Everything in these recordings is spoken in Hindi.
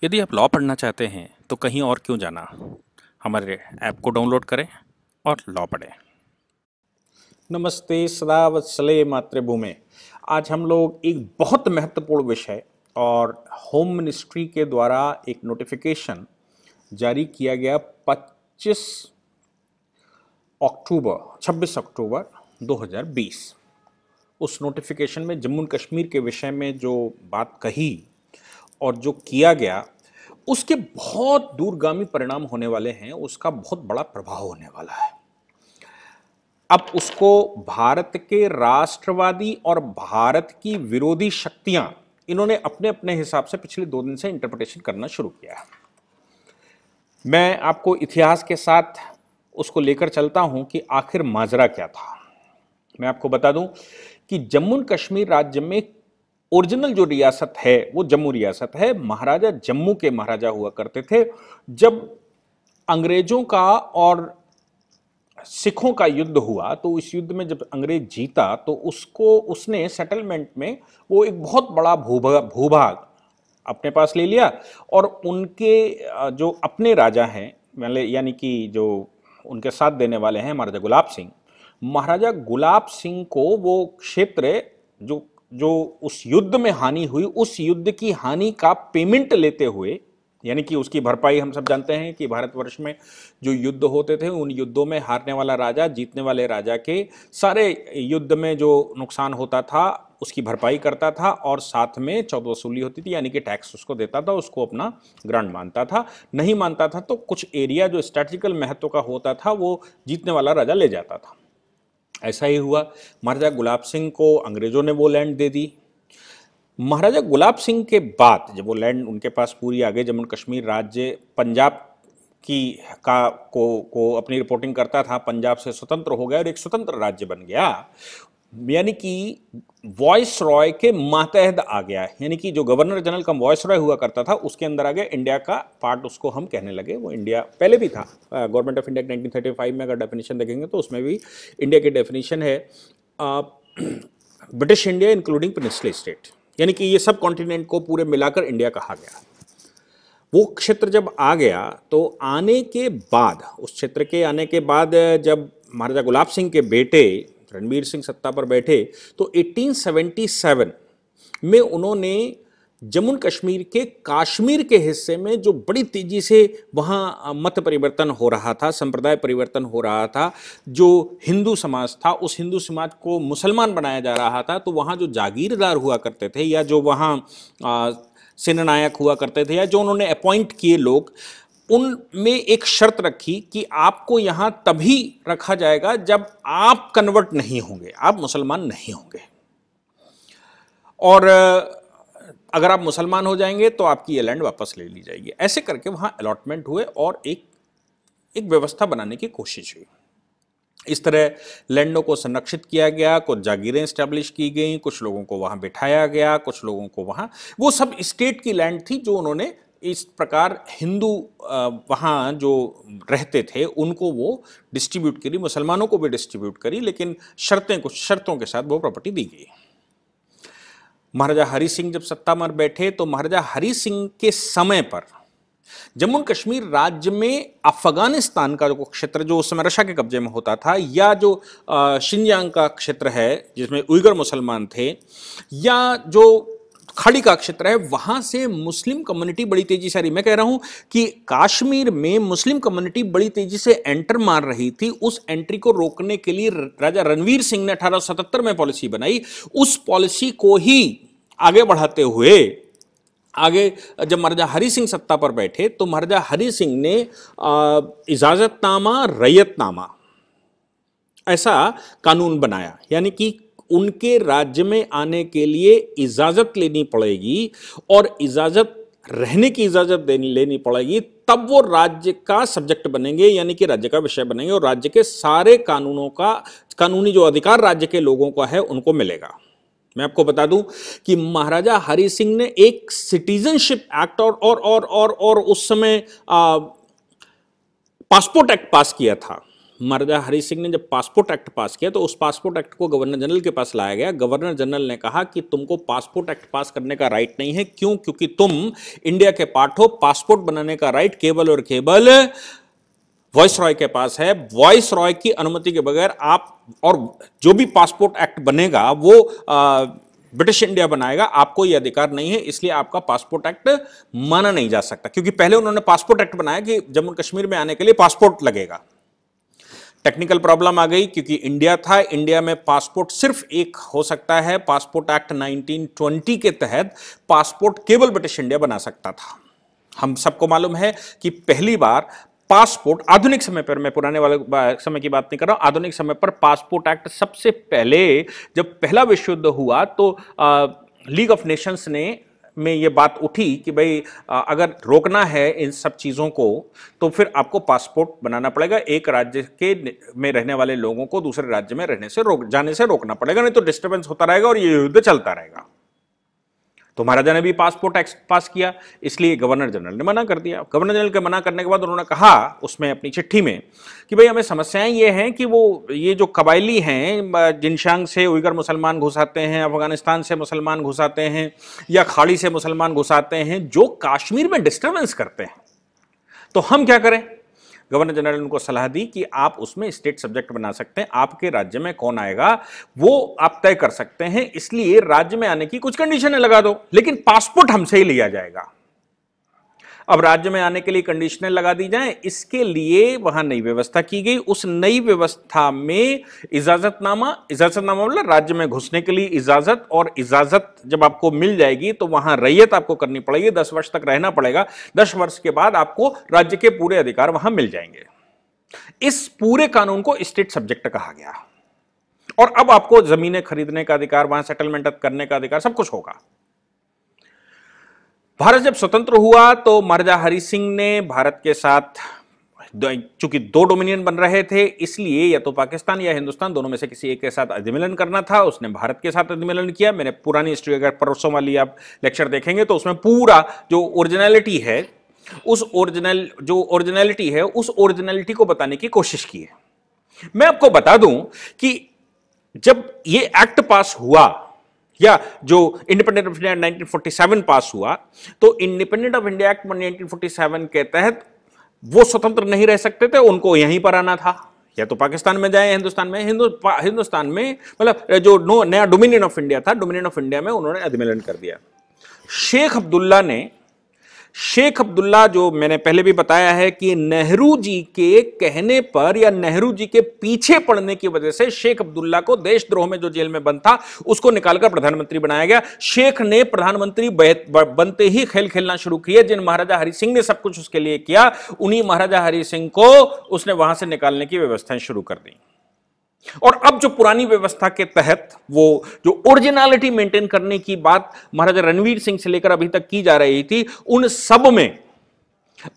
यदि आप लॉ पढ़ना चाहते हैं तो कहीं और क्यों जाना। हमारे ऐप को डाउनलोड करें और लॉ पढ़ें। नमस्ते सदा वत्सले मातृभूमि। आज हम लोग एक बहुत महत्वपूर्ण विषय और होम मिनिस्ट्री के द्वारा एक नोटिफिकेशन जारी किया गया 26 अक्टूबर 2020। उस नोटिफिकेशन में जम्मू एंड कश्मीर के विषय में जो बात कही और जो किया गया उसके बहुत दूरगामी परिणाम होने वाले हैं, उसका बहुत बड़ा प्रभाव होने वाला है। अब उसको भारत के राष्ट्रवादी और भारत की विरोधी शक्तियां इन्होंने अपने अपने हिसाब से पिछले 2 दिन से इंटरप्रिटेशन करना शुरू किया है। मैं आपको इतिहास के साथ उसको लेकर चलता हूं कि आखिर माजरा क्या था। मैं आपको बता दूं कि जम्मू एंड कश्मीर राज्य में ओरिजिनल जो रियासत है वो जम्मू रियासत है। महाराजा जम्मू के महाराजा हुआ करते थे। जब अंग्रेजों का और सिखों का युद्ध हुआ तो इस युद्ध में जब अंग्रेज जीता तो उसने सेटलमेंट में वो एक बहुत बड़ा भूभाग अपने पास ले लिया और उनके जो अपने राजा हैं, यानी कि जो उनके साथ देने वाले हैं महाराजा गुलाब सिंह को वो क्षेत्र जो जो उस युद्ध में हानि हुई, उस युद्ध की हानि का पेमेंट लेते हुए, यानी कि उसकी भरपाई, हम सब जानते हैं कि भारतवर्ष में जो युद्ध होते थे उन युद्धों में हारने वाला राजा जीतने वाले राजा के सारे युद्ध में जो नुकसान होता था उसकी भरपाई करता था और साथ में चौद वसूली होती थी, यानी कि टैक्स उसको देता था, उसको अपना ग्रांट मानता था। नहीं मानता था तो कुछ एरिया जो स्ट्रेटेजिकल महत्व का होता था वो जीतने वाला राजा ले जाता था। ऐसा ही हुआ। महाराजा गुलाब सिंह को अंग्रेजों ने वो लैंड दे दी। महाराजा गुलाब सिंह के बाद जब वो लैंड उनके पास पूरी आ गई, जम्मू कश्मीर राज्य पंजाब की को अपनी रिपोर्टिंग करता था, पंजाब से स्वतंत्र हो गया और एक स्वतंत्र राज्य बन गया, यानी कि वॉइस रॉय के मातहत आ गया। यानी कि जो गवर्नर जनरल कम वॉइस रॉय हुआ करता था उसके अंदर आ गया, इंडिया का पार्ट उसको हम कहने लगे। वो इंडिया पहले भी था। गवर्नमेंट ऑफ इंडिया 1935 में अगर डेफिनेशन देखेंगे तो उसमें भी इंडिया की डेफिनेशन है British India including peninsula state, यानी कि ये सब कॉन्टिनेंट को पूरे मिलाकर इंडिया कहा गया। वो क्षेत्र जब आ गया तो आने के बाद, उस क्षेत्र के आने के बाद जब महाराजा गुलाब सिंह के बेटे रणबीर सिंह सत्ता पर बैठे तो 1877 में उन्होंने जम्मू कश्मीर के काश्मीर के हिस्से में जो बड़ी तेजी से वहाँ मत परिवर्तन हो रहा था, संप्रदाय परिवर्तन हो रहा था, जो हिंदू समाज था उस हिंदू समाज को मुसलमान बनाया जा रहा था, तो वहाँ जो जागीरदार हुआ करते थे या जो वहाँ सेनानायक हुआ करते थे या जो उन्होंने अपॉइंट किए लोग, उनमें एक शर्त रखी कि आपको यहां तभी रखा जाएगा जब आप कन्वर्ट नहीं होंगे, आप मुसलमान नहीं होंगे, और अगर आप मुसलमान हो जाएंगे तो आपकी ये लैंड वापस ले ली जाएगी। ऐसे करके वहां अलॉटमेंट हुए और एक व्यवस्था बनाने की कोशिश हुई। इस तरह लैंडों को संरक्षित किया गया, कुछ जागीरें स्टैब्लिश की गई, कुछ लोगों को वहां बिठाया गया, कुछ लोगों को वहां, वो सब स्टेट की लैंड थी जो उन्होंने इस प्रकार हिंदू वहाँ जो रहते थे उनको वो डिस्ट्रीब्यूट करी, मुसलमानों को भी डिस्ट्रीब्यूट करी, लेकिन कुछ शर्तों के साथ वो प्रॉपर्टी दी गई। महाराजा हरि सिंह जब सत्ता में बैठे तो महाराजा हरि सिंह के समय पर जम्मू एंड कश्मीर राज्य में अफगानिस्तान का जो क्षेत्र जो उस समय रशिया के कब्जे में होता था, या जो शिनजांग का क्षेत्र है जिसमें उइगर मुसलमान थे, या जो खाड़ी का क्षेत्र है, वहां से मुस्लिम कम्युनिटी बड़ी तेजी से आ रही। मैं कह रहा हूं कि कश्मीर में मुस्लिम कम्युनिटी बड़ी तेजी से एंटर मार रही थी। उस एंट्री को रोकने के लिए राजा रणवीर सिंह ने 1877 में पॉलिसी बनाई। उस पॉलिसी को ही आगे बढ़ाते हुए आगे जब महाराजा हरि सिंह सत्ता पर बैठे तो महाराजा हरि सिंह ने इजाजतनामा रैयतनामा ऐसा कानून बनाया, यानी कि उनके राज्य में आने के लिए इजाजत लेनी पड़ेगी और इजाजत रहने की इजाजत लेनी पड़ेगी, तब वो राज्य का सब्जेक्ट बनेंगे, यानी कि राज्य का विषय बनेंगे और राज्य के सारे कानूनी जो अधिकार राज्य के लोगों का है उनको मिलेगा। मैं आपको बता दूं कि महाराजा हरि सिंह ने एक सिटीजनशिप एक्ट और उस समय पासपोर्ट एक्ट पास किया था। महाराजा हरि सिंह ने जब पासपोर्ट एक्ट पास किया तो उस पासपोर्ट एक्ट को गवर्नर जनरल के पास लाया गया। गवर्नर जनरल ने कहा कि तुमको पासपोर्ट एक्ट पास करने का राइट नहीं है। क्यों? क्योंकि तुम इंडिया के पार्ट हो। पासपोर्ट बनाने का राइट केवल और केवल वॉइस रॉय के पास है। वॉइस रॉय की अनुमति के बगैर आप, और जो भी पासपोर्ट एक्ट बनेगा वो ब्रिटिश इंडिया बनाएगा, आपको यह अधिकार नहीं है। इसलिए आपका पासपोर्ट एक्ट माना नहीं जा सकता। क्योंकि पहले उन्होंने पासपोर्ट एक्ट बनाया कि जम्मू कश्मीर में आने के लिए पासपोर्ट लगेगा। टेक्निकल प्रॉब्लम आ गई क्योंकि इंडिया था, इंडिया में पासपोर्ट सिर्फ एक हो सकता है। पासपोर्ट एक्ट 1920 के तहत पासपोर्ट केवल ब्रिटिश इंडिया बना सकता था। हम सबको मालूम है कि पहली बार पासपोर्ट आधुनिक समय पर, मैं पुराने वाले समय की बात नहीं कर रहा हूं, आधुनिक समय पर पासपोर्ट एक्ट सबसे पहले जब पहला विश्व युद्ध हुआ तो लीग ऑफ नेशंस ने में ये बात उठी कि भाई अगर रोकना है इन सब चीज़ों को तो फिर आपको पासपोर्ट बनाना पड़ेगा। एक राज्य के में रहने वाले लोगों को दूसरे राज्य में रहने से जाने से रोकना पड़ेगा, नहीं तो डिस्टर्बेंस होता रहेगा और ये युद्ध चलता रहेगा। तो महाराजा ने भी पासपोर्ट एक्ट पास किया, इसलिए गवर्नर जनरल ने मना कर दिया। गवर्नर जनरल के मना करने के बाद उन्होंने कहा उसमें अपनी चिट्ठी में कि भाई हमें समस्याएं ये हैं कि ये जो कबायली हैं, जिनशांग से उइगर मुसलमान घुस आते हैं, अफगानिस्तान से मुसलमान घुस आते हैं या खाड़ी से मुसलमान घुस आते हैं, जो कश्मीर में डिस्टर्बेंस करते हैं, तो हम क्या करें। गवर्नर जनरल ने उनको सलाह दी कि आप उसमें स्टेट सब्जेक्ट बना सकते हैं, आपके राज्य में कौन आएगा वो आप तय कर सकते हैं, इसलिए राज्य में आने की कुछ कंडीशनें लगा दो, लेकिन पासपोर्ट हमसे ही लिया जाएगा। अब राज्य में आने के लिए कंडीशनें लगा दी जाएं, इसके लिए वहां नई व्यवस्था की गई। उस नई व्यवस्था में इजाजतनामा मतलब राज्य में घुसने के लिए इजाजत, और इजाजत जब आपको मिल जाएगी तो वहां रैयत आपको करनी पड़ेगी, 10 वर्ष तक रहना पड़ेगा। 10 वर्ष के बाद आपको राज्य के पूरे अधिकार वहां मिल जाएंगे। इस पूरे कानून को स्टेट सब्जेक्ट कहा गया, और अब आपको जमीनें खरीदने का अधिकार, वहां सेटलमेंट करने का अधिकार, सब कुछ होगा। भारत जब स्वतंत्र हुआ तो महाराजा हरि सिंह ने भारत के साथ, चूंकि 2 डोमिनियन बन रहे थे, इसलिए या तो पाकिस्तान या हिंदुस्तान दोनों में से किसी एक के साथ अधिमिलन करना था। उसने भारत के साथ अधिमिलन किया। मैंने पुरानी हिस्ट्री, अगर परसों वाली आप लेक्चर देखेंगे तो उसमें पूरा जो ओरिजिनलिटी है उस ओरिजिनलिटी को बताने की कोशिश की है। मैं आपको बता दूं कि जब ये एक्ट पास हुआ या जो इंडिपेंडेंट ऑफ इंडिया 1947 पास हुआ, तो इंडिपेंडेंट ऑफ इंडिया एक्ट 1947 के तहत वो स्वतंत्र नहीं रह सकते थे, उनको यहीं पर आना था, या तो पाकिस्तान में जाए, हिंदुस्तान में। हिंदुस्तान में मतलब जो नया डोमिनियन ऑफ इंडिया था, डोमिनियन ऑफ इंडिया में उन्होंने अधिमिलन कर दिया। शेख अब्दुल्ला जो मैंने पहले भी बताया है कि नेहरू जी के कहने पर या नेहरू जी के पीछे पड़ने की वजह से शेख अब्दुल्ला को देशद्रोह में जो जेल में बंद था उसको निकालकर प्रधानमंत्री बनाया गया। शेख ने प्रधानमंत्री बनते ही खेल खेलना शुरू किया। जिन महाराजा हरि सिंह ने सब कुछ उसके लिए किया, उन्हीं महाराजा हरि सिंह को उसने वहां से निकालने की व्यवस्थाएं शुरू कर दी। और अब जो पुरानी व्यवस्था के तहत वो जो ओरिजिनलिटी मेंटेन करने की बात महाराजा रणवीर सिंह से लेकर अभी तक की जा रही थी, उन सब में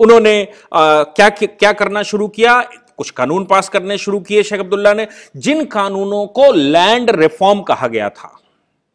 उन्होंने क्या करना शुरू किया, कुछ कानून पास करने शुरू किए शेख अब्दुल्ला ने, जिन कानूनों को लैंड रिफॉर्म कहा गया था।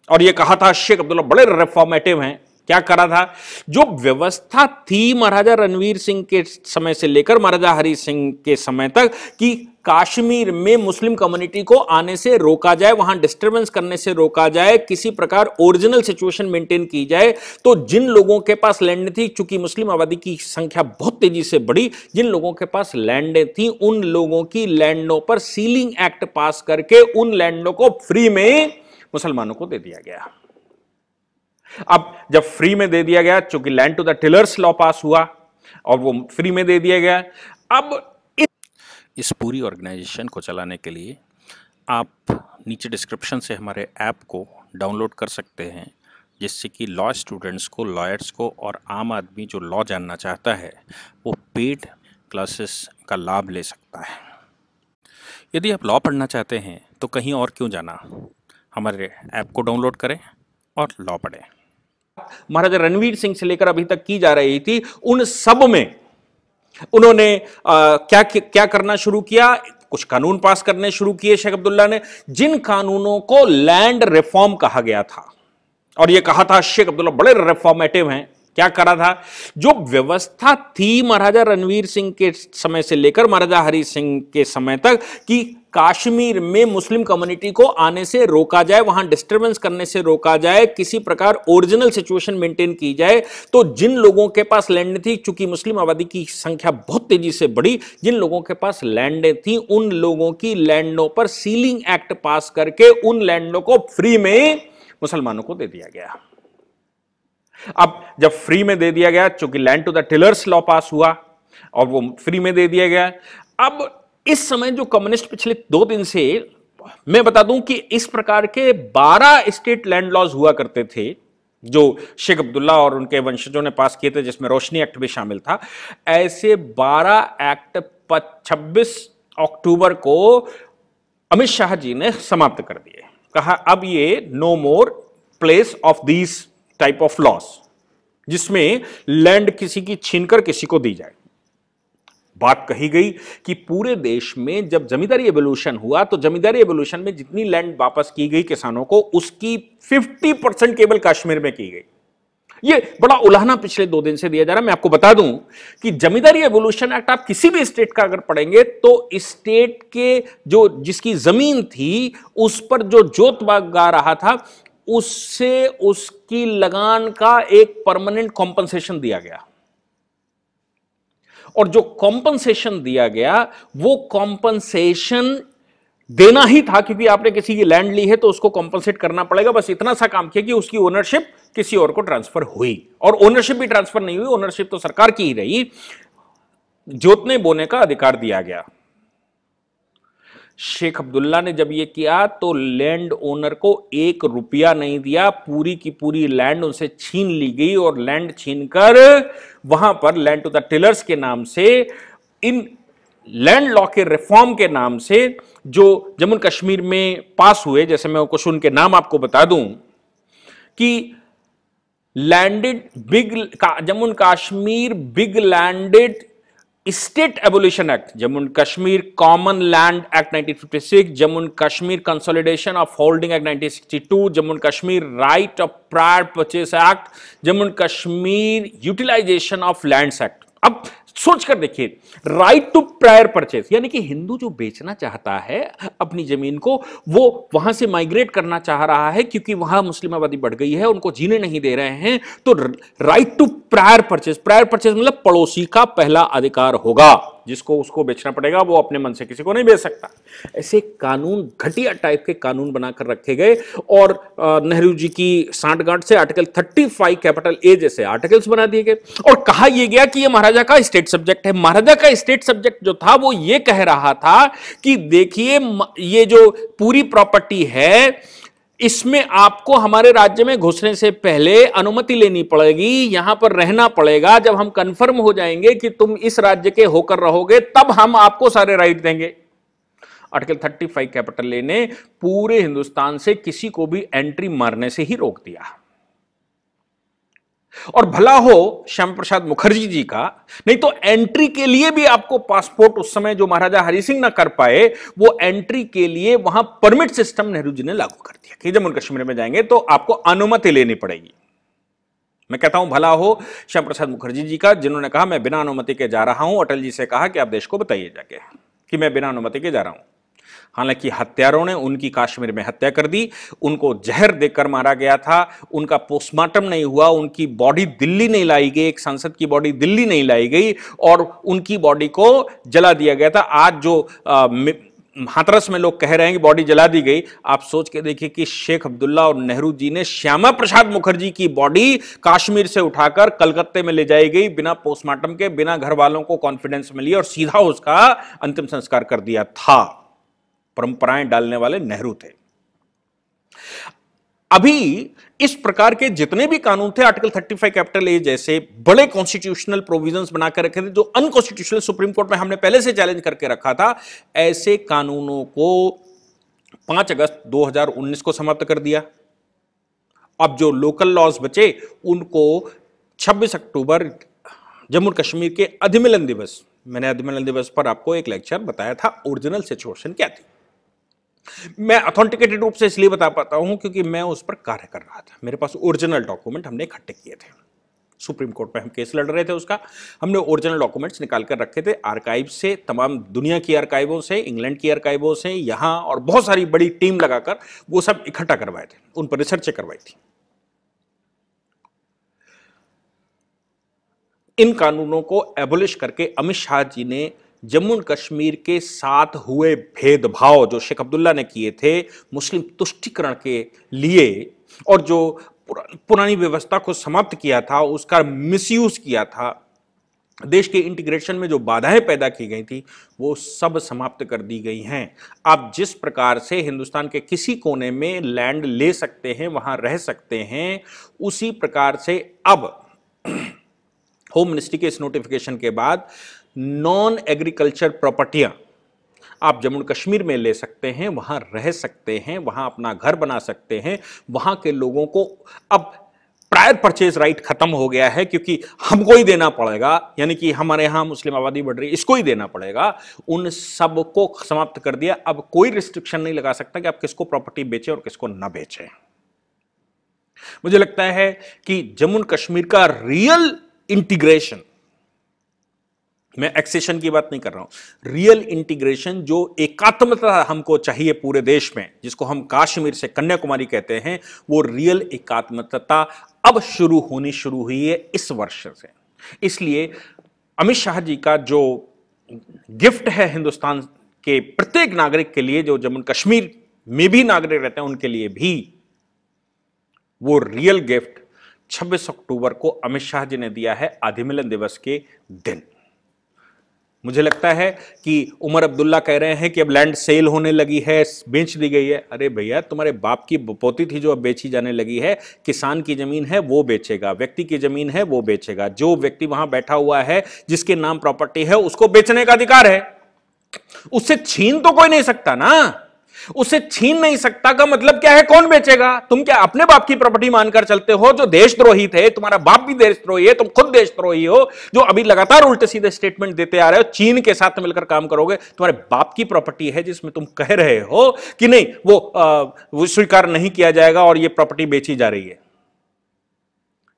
और यह कहा था शेख अब्दुल्ला बड़े रिफॉर्मेटिव हैं। क्या करा था? जो व्यवस्था थी महाराजा रणवीर सिंह के समय से लेकर महाराजा हरि सिंह के समय तक कि कश्मीर में मुस्लिम कम्युनिटी को आने से रोका जाए, वहां डिस्टर्बेंस करने से रोका जाए, किसी प्रकार ओरिजिनल सिचुएशन मेंटेन की जाए, तो जिन लोगों के पास लैंड थी, चूंकि मुस्लिम आबादी की संख्या बहुत तेजी से बढ़ी, जिन लोगों के पास लैंड थी उन लोगों की लैंडों पर सीलिंग एक्ट पास करके उन लैंडों को फ्री में मुसलमानों को दे दिया गया। अब जब फ्री में दे दिया गया, चूंकि land to the tillers law pass हुआ और वो फ्री में दे दिया गया, अब इस पूरी ऑर्गेनाइजेशन को चलाने के लिए आप नीचे डिस्क्रिप्शन से हमारे ऐप को डाउनलोड कर सकते हैं, जिससे कि लॉ स्टूडेंट्स को, लॉयर्स को और आम आदमी जो लॉ जानना चाहता है वो पेड क्लासेस का लाभ ले सकता है। यदि आप लॉ पढ़ना चाहते हैं तो कहीं और क्यों जाना, हमारे ऐप को डाउनलोड करें और लॉ पढ़ें। महाराजा रणवीर सिंह से लेकर अभी तक की जा रही थी, उन सब में उन्होंने क्या करना शुरू किया, कुछ कानून पास करने शुरू किए शेख अब्दुल्ला ने, जिन कानूनों को लैंड रिफॉर्म कहा गया था। और यह कहा था शेख अब्दुल्ला बड़े रिफॉर्मेटिव हैं। क्या करा था? जो व्यवस्था थी महाराजा रणवीर सिंह के समय से लेकर महाराजा हरि सिंह के समय तक कि कश्मीर में मुस्लिम कम्युनिटी को आने से रोका जाए, वहां डिस्टरबेंस करने से रोका जाए, किसी प्रकार ओरिजिनल सिचुएशन मेंटेन की जाए, तो जिन लोगों के पास लैंड थी, चूंकि मुस्लिम आबादी की संख्या बहुत तेजी से बढ़ी, जिन लोगों के पास लैंड थी उन लोगों की लैंडों पर सीलिंग एक्ट पास करके उन लैंडों को फ्री में मुसलमानों को दे दिया गया। अब जब फ्री में दे दिया गया, चूंकि land to the tillers law pass हुआ और वो फ्री में दे दिया गया, अब इस समय जो कम्युनिस्ट पिछले 2 दिन से, मैं बता दूं कि इस प्रकार के 12 स्टेट लैंड लॉज हुआ करते थे जो शेख अब्दुल्ला और उनके वंशजों ने पास किए थे, जिसमें रोशनी एक्ट भी शामिल था। ऐसे 12 एक्ट 26 अक्टूबर को अमित शाह जी ने समाप्त कर दिए। कहा अब ये no more place of these type of laws जिसमें लैंड किसी की छीनकर किसी को दी जाए। बात कही गई कि पूरे देश में जब जमींदारी एवोल्यूशन हुआ तो जमींदारी एवोल्यूशन में जितनी लैंड वापस की गई किसानों को, उसकी 50% केवल कश्मीर में की गई। ये बड़ा उलाहना पिछले 2 दिन से दिया जा रहा है। मैं आपको बता दूं कि जमींदारी एवोल्यूशन एक्ट आप किसी भी स्टेट का अगर पढ़ेंगे तो स्टेट के जो जिसकी जमीन थी उस पर जो जोत गा रहा था उससे उसकी लगान का एक परमानेंट कॉम्पनसेशन दिया गया, और जो कॉम्पनसेशन दिया गया वो कॉम्पनसेशन देना ही था, क्योंकि आपने किसी की लैंड ली है तो उसको कॉम्पनसेट करना पड़ेगा। बस इतना सा काम किया कि उसकी ओनरशिप किसी और को ट्रांसफर हुई, और ओनरशिप भी ट्रांसफर नहीं हुई, ओनरशिप तो सरकार की ही रही, जोतने बोने का अधिकार दिया गया। शेख अब्दुल्ला ने जब यह किया तो लैंड ओनर को 1 रुपया नहीं दिया, पूरी की पूरी लैंड उनसे छीन ली गई, और लैंड छीनकर वहां पर लैंड टू द टिलर्स के नाम से, इन लैंड लॉ के रिफॉर्म के नाम से जो जम्मू कश्मीर में पास हुए, जैसे मैं कुछ उनके नाम आपको बता दूं कि landed big Jammu Kashmir big landed estate abolition act, Jammu and Kashmir common land act 1956, Jammu and Kashmir consolidation of holding act 1962, Jammu and Kashmir right of prior purchase act, Jammu and Kashmir utilisation of lands act. अब सोच कर देखिए, राइट टू प्रायर परचेस, यानी कि हिंदू जो बेचना चाहता है अपनी जमीन को, वो वहां से माइग्रेट करना चाह रहा है क्योंकि वहां मुस्लिम आबादी बढ़ गई है, उनको जीने नहीं दे रहे हैं, तो right to prior purchase, prior purchase मतलब पड़ोसी का पहला अधिकार होगा, जिसको उसको बेचना पड़ेगा, वो अपने मन से किसी को नहीं बेच सकता। ऐसे कानून, घटिया टाइप के कानून बनाकर रखे गए, और नेहरू जी की सांठगांठ से आर्टिकल 35 कैपिटल ए जैसे आर्टिकल्स बना दिए गए, और कहा यह गया कि यह महाराजा का स्टेट सब्जेक्ट है। महाराजा का स्टेट सब्जेक्ट जो था वो ये कह रहा था कि देखिए ये जो पूरी प्रॉपर्टी है इसमें आपको हमारे राज्य में घुसने से पहले अनुमति लेनी पड़ेगी, यहां पर रहना पड़ेगा, जब हम कंफर्म हो जाएंगे कि तुम इस राज्य के होकर रहोगे तब हम आपको सारे राइट देंगे। आर्टिकल 35 कैपिटल ए ने पूरे हिंदुस्तान से किसी को भी एंट्री मारने से ही रोक दिया। और भला हो श्यामा प्रसाद मुखर्जी जी का, नहीं तो एंट्री के लिए भी आपको पासपोर्ट, उस समय जो महाराजा हरि सिंह ना कर पाए, वो एंट्री के लिए वहां परमिट सिस्टम नेहरू जी ने लागू कर दिया कि जम्मू कश्मीर में जाएंगे तो आपको अनुमति लेनी पड़ेगी। मैं कहता हूं भला हो श्यामा प्रसाद मुखर्जी जी का, जिन्होंने कहा मैं बिना अनुमति के जा रहा हूं, अटल जी से कहा कि आप देश को बताइए जाके कि मैं बिना अनुमति के जा रहा हूं। हालांकि हत्यारों ने उनकी कश्मीर में हत्या कर दी, उनको जहर देकर मारा गया था, उनका पोस्टमार्टम नहीं हुआ, उनकी बॉडी दिल्ली नहीं लाई गई, एक सांसद की बॉडी दिल्ली नहीं लाई गई, और उनकी बॉडी को जला दिया गया था। आज जो हाथरस में लोग कह रहे हैं कि बॉडी जला दी गई, आप सोच के देखिए कि शेख अब्दुल्ला और नेहरू जी ने श्यामा प्रसाद मुखर्जी की बॉडी कश्मीर से उठाकर कलकत्ते में ले जाई गई, बिना पोस्टमार्टम के, बिना घर वालों को कॉन्फिडेंस में लिए, और सीधा उसका अंतिम संस्कार कर दिया था। परंपराएं डालने वाले नेहरू थे। अभी इस प्रकार के जितने भी कानून थे, आर्टिकल 35 कैपिटल ए जैसे बड़े कॉन्स्टिट्यूशनल प्रोविजंस बनाकर रखे थे जो अनकॉन्स्टिट्यूशनल, सुप्रीम कोर्ट में हमने पहले से चैलेंज करके रखा था, ऐसे कानूनों को 5 अगस्त 2019 को समाप्त कर दिया। अब जो लोकल लॉज बचे उनको 26 अक्टूबर जम्मू कश्मीर के अधिमिलन दिवस, मैंने अधिमिलन दिवस पर आपको एक लेक्चर बताया था ओरिजिनल सिचुएशन क्या थी। मैं ऑथेंटिकेटेड रूप से इसलिए बता पाता हूं क्योंकि मैं उस पर कार्य कर रहा था, मेरे पास ओरिजिनल डॉक्यूमेंट हमने इकट्ठे किए थे। सुप्रीम कोर्ट में हम केस लड़ रहे थे उसका। हमने ओरिजिनल डॉक्यूमेंट्स निकाल कर रखे थे आर्काइव से, तमाम दुनिया की आर्काइवों से, इंग्लैंड की आर्काइवों से, यहाँ, और बहुत सारी बड़ी टीम लगाकर वो सब इकट्ठा करवाए थे, उन पर रिसर्चें करवाई थी। इन कानूनों को एबोलिश करके अमित शाह जी ने जम्मू और कश्मीर के साथ हुए भेदभाव जो शेख अब्दुल्ला ने किए थे मुस्लिम तुष्टीकरण के लिए, और जो पुरानी व्यवस्था को समाप्त किया था, उसका मिसयूज किया था, देश के इंटीग्रेशन में जो बाधाएं पैदा की गई थी वो सब समाप्त कर दी गई हैं। आप जिस प्रकार से हिंदुस्तान के किसी कोने में लैंड ले सकते हैं, वहां रह सकते हैं, उसी प्रकार से अब होम मिनिस्ट्री के इस नोटिफिकेशन के बाद नॉन एग्रीकल्चर प्रॉपर्टियां आप जम्मू कश्मीर में ले सकते हैं, वहां रह सकते हैं, वहां अपना घर बना सकते हैं। वहां के लोगों को अब प्रायर परचेज राइट खत्म हो गया है, क्योंकि हमको ही देना पड़ेगा, यानी कि हमारे यहां मुस्लिम आबादी बढ़ रही है, इसको ही देना पड़ेगा। उन सब को समाप्त कर दिया। अब कोई रिस्ट्रिक्शन नहीं लगा सकता कि आप किसको प्रॉपर्टी बेचें और किसको ना बेचें। मुझे लगता है कि जम्मू कश्मीर का रियल इंटीग्रेशन, मैं एक्सेशन की बात नहीं कर रहा हूं, रियल इंटीग्रेशन, जो एकात्मता हमको चाहिए पूरे देश में, जिसको हम कश्मीर से कन्याकुमारी कहते हैं, वो रियल एकात्मता अब शुरू हुई है इस वर्ष से। इसलिए अमित शाह जी का जो गिफ्ट है हिंदुस्तान के प्रत्येक नागरिक के लिए, जो जम्मू कश्मीर में भी नागरिक रहते हैं उनके लिए भी, वो रियल गिफ्ट 26 अक्टूबर को अमित शाह जी ने दिया है, अधिमिलन दिवस के दिन। मुझे लगता है कि उमर अब्दुल्ला कह रहे हैं कि अब लैंड सेल होने लगी है, बेच दी गई है। अरे भैया, तुम्हारे बाप की पोती थी जो अब बेची जाने लगी है। किसान की जमीन है वो बेचेगा, व्यक्ति की जमीन है वो बेचेगा। जो व्यक्ति वहां बैठा हुआ है, जिसके नाम प्रॉपर्टी है, उसको बेचने का अधिकार है। उससे छीन तो कोई नहीं सकता ना। उसे छीन नहीं सकता का मतलब क्या है? कौन बेचेगा? तुम क्या अपने बाप की प्रॉपर्टी मानकर चलते हो? जो देशद्रोही थे, तुम्हारा बाप भी देशद्रोही है, तुम खुद देशद्रोही हो, जो अभी लगातार उल्टे सीधे स्टेटमेंट देते आ रहे हो। चीन के साथ मिलकर काम करोगे। तुम्हारे बाप की प्रॉपर्टी है जिसमें तुम कह रहे हो कि नहीं, वो स्वीकार नहीं किया जाएगा और ये प्रॉपर्टी बेची जा रही है।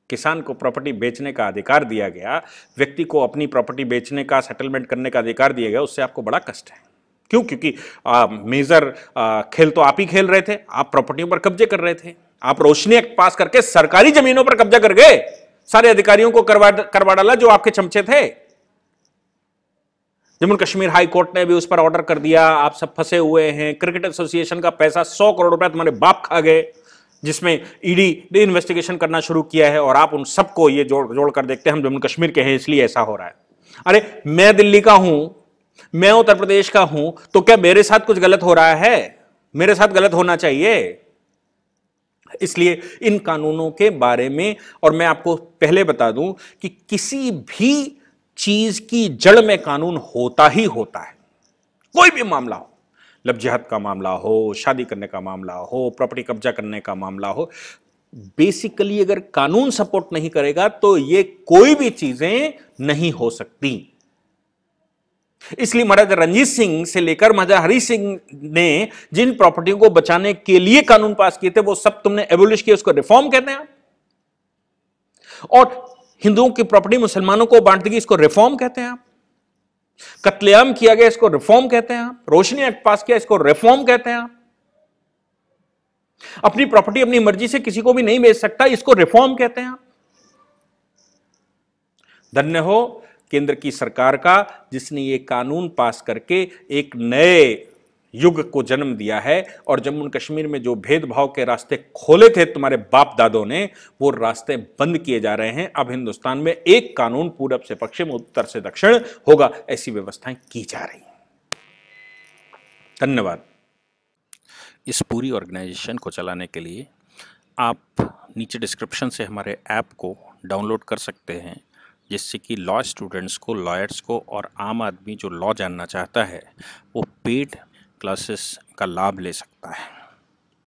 किसान को प्रॉपर्टी बेचने का अधिकार दिया गया, व्यक्ति को अपनी प्रॉपर्टी बेचने का, सेटलमेंट करने का अधिकार दिया गया। उससे आपको बड़ा कष्ट है। क्यों? क्योंकि मेजर खेल तो आप ही खेल रहे थे। आप प्रॉपर्टियों पर कब्जे कर रहे थे। आप रोशनी एक्ट पास करके सरकारी जमीनों पर कब्जा कर गए। सारे अधिकारियों को करवा डाला जो आपके चमचे थे। जम्मू कश्मीर हाई कोर्ट ने भी उस पर ऑर्डर कर दिया। आप सब फंसे हुए हैं। क्रिकेट एसोसिएशन का पैसा 100 करोड़ रुपए तुम्हारे बाप खा गए, जिसमें ईडी ने इन्वेस्टिगेशन करना शुरू किया है। और आप उन सबको ये जोड़ कर देखते हैं, हम जम्मू कश्मीर के हैं इसलिए ऐसा हो रहा है। अरे, मैं दिल्ली का हूं, मैं उत्तर प्रदेश का हूं, तो क्या मेरे साथ कुछ गलत हो रहा है? मेरे साथ गलत होना चाहिए। इसलिए इन कानूनों के बारे में, और मैं आपको पहले बता दूं कि किसी भी चीज की जड़ में कानून होता ही होता है। कोई भी मामला हो, लव जिहाद का मामला हो, शादी करने का मामला हो, प्रॉपर्टी कब्जा करने का मामला हो, बेसिकली अगर कानून सपोर्ट नहीं करेगा तो ये कोई भी चीजें नहीं हो सकती। इसलिए महाराजा रणजीत सिंह से लेकर महाराजा हरि सिंह ने जिन प्रॉपर्टियों को बचाने के लिए कानून पास किए थे, वो सब तुमने एबोलिश किया। उसको रिफॉर्म कहते हैं आप। और हिंदुओं की प्रॉपर्टी मुसलमानों को बांट दी, इसको रिफॉर्म कहते हैं आप। कत्लेआम किया गया, इसको रिफॉर्म कहते हैं आप। रोशनी एक्ट पास किया, इसको रिफॉर्म कहते हैं आप। अपनी प्रॉपर्टी अपनी मर्जी से किसी को भी नहीं बेच सकता, इसको रिफॉर्म कहते हैं आप। धन्य हो केंद्र की सरकार का, जिसने ये कानून पास करके एक नए युग को जन्म दिया है। और जम्मू कश्मीर में जो भेदभाव के रास्ते खोले थे तुम्हारे बाप दादों ने, वो रास्ते बंद किए जा रहे हैं। अब हिंदुस्तान में एक कानून पूरब से पश्चिम, उत्तर से दक्षिण होगा, ऐसी व्यवस्थाएं की जा रही हैं। धन्यवाद। इस पूरी ऑर्गेनाइजेशन को चलाने के लिए आप नीचे डिस्क्रिप्शन से हमारे ऐप को डाउनलोड कर सकते हैं, जिससे कि लॉ स्टूडेंट्स को, लॉयर्स को और आम आदमी जो लॉ जानना चाहता है, वो पेड क्लासेस का लाभ ले सकता है।